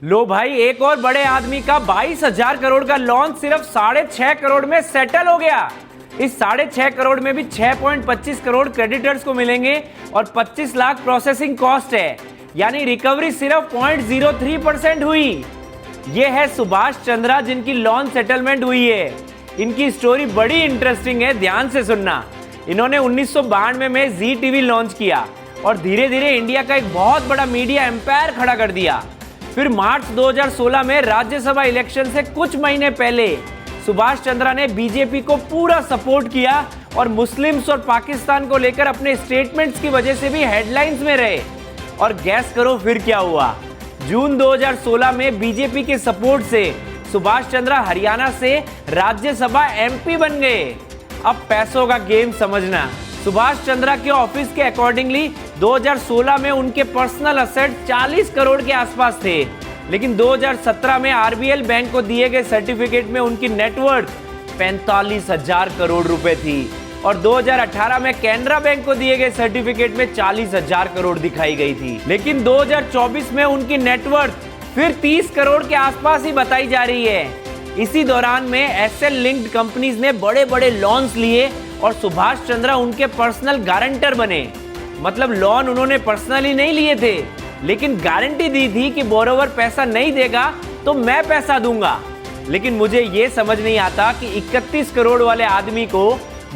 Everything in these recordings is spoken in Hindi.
लो भाई, एक और बड़े आदमी का 22,000 करोड़ का लॉन्च सिर्फ 6.5 करोड़ में सेटल हो गया। इस 6.5 करोड़ में भी 6.25 करोड़ क्रेडिटर्स को मिलेंगे और 25 लाख प्रोसेसिंग कॉस्ट है, यानी रिकवरी सिर्फ 0.03% हुई। ये है सुभाष चंद्रा, जिनकी लॉन्च सेटलमेंट हुई है। इनकी स्टोरी बड़ी इंटरेस्टिंग है, ध्यान से सुनना। इन्होंने 1992 में जी टीवी लॉन्च किया और धीरे धीरे इंडिया का एक बहुत बड़ा मीडिया एम्पायर खड़ा कर दिया। फिर मार्च 2016 में राज्यसभा इलेक्शन से कुछ महीने पहले सुभाष चंद्रा ने बीजेपी को पूरा सपोर्ट किया और मुस्लिम्स और पाकिस्तान को लेकर अपने स्टेटमेंट्स की वजह से भी हेडलाइंस में रहे। और गैस करो फिर क्या हुआ। जून 2016 में बीजेपी के सपोर्ट से सुभाष चंद्रा हरियाणा से राज्यसभा एमपी बन गए। अब पैसों का गेम समझना। सुभाष चंद्रा के ऑफिस के अकॉर्डिंगली 2016 में उनके पर्सनल असेट 40 करोड़ के आसपास थे, लेकिन 2017 में आरबीएल बैंक को दिए गए सर्टिफिकेट में उनकी नेटवर्थ 45,000 करोड़ रुपए थी और 2018 में कैनरा बैंक को दिए गए सर्टिफिकेट में 40,000 करोड़ दिखाई गई थी। लेकिन 2024 में उनकी नेटवर्थ फिर 30 करोड़ के आसपास ही बताई जा रही है। इसी दौरान में एसएल लिंक्ड कंपनीज ने बड़े बड़े लॉन्स लिए और सुभाष चंद्रा उनके पर्सनल गारंटर बने। मतलब लोन उन्होंने पर्सनली नहीं लिए थे, लेकिन गारंटी दी थी कि बोरोवर पैसा नहीं देगा तो मैं पैसा दूंगा। लेकिन मुझे ये समझ नहीं आता कि 31 करोड़ वाले आदमी को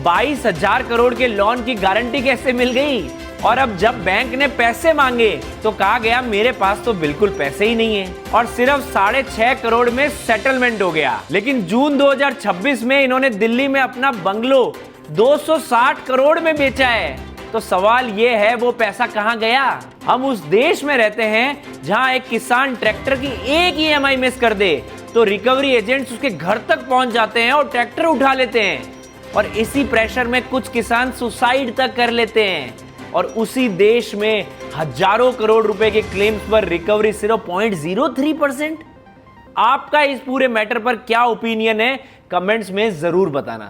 22,000 करोड़ के लोन की गारंटी कैसे मिल गई। और अब जब बैंक ने पैसे मांगे तो कहा गया मेरे पास तो बिल्कुल पैसे ही नहीं है, और सिर्फ 6.5 करोड़ में सेटलमेंट हो गया। लेकिन जून 2026 में इन्होंने दिल्ली में अपना बंगलो 260 करोड़ में बेचा है। तो सवाल ये है, वो पैसा कहां गया। हम उस देश में रहते हैं जहां एक किसान ट्रैक्टर की एक ईएमआई मिस कर दे तो रिकवरी एजेंट्स उसके घर तक पहुंच जाते हैं और ट्रैक्टर उठा लेते हैं। और इसी प्रेशर में कुछ किसान सुसाइड तक कर लेते हैं। और उसी देश में हजारों करोड़ रुपए के क्लेम्स पर रिकवरी सिर्फ 0.03%। आपका इस पूरे मैटर पर क्या ओपिनियन है, कमेंट्स में जरूर बताना।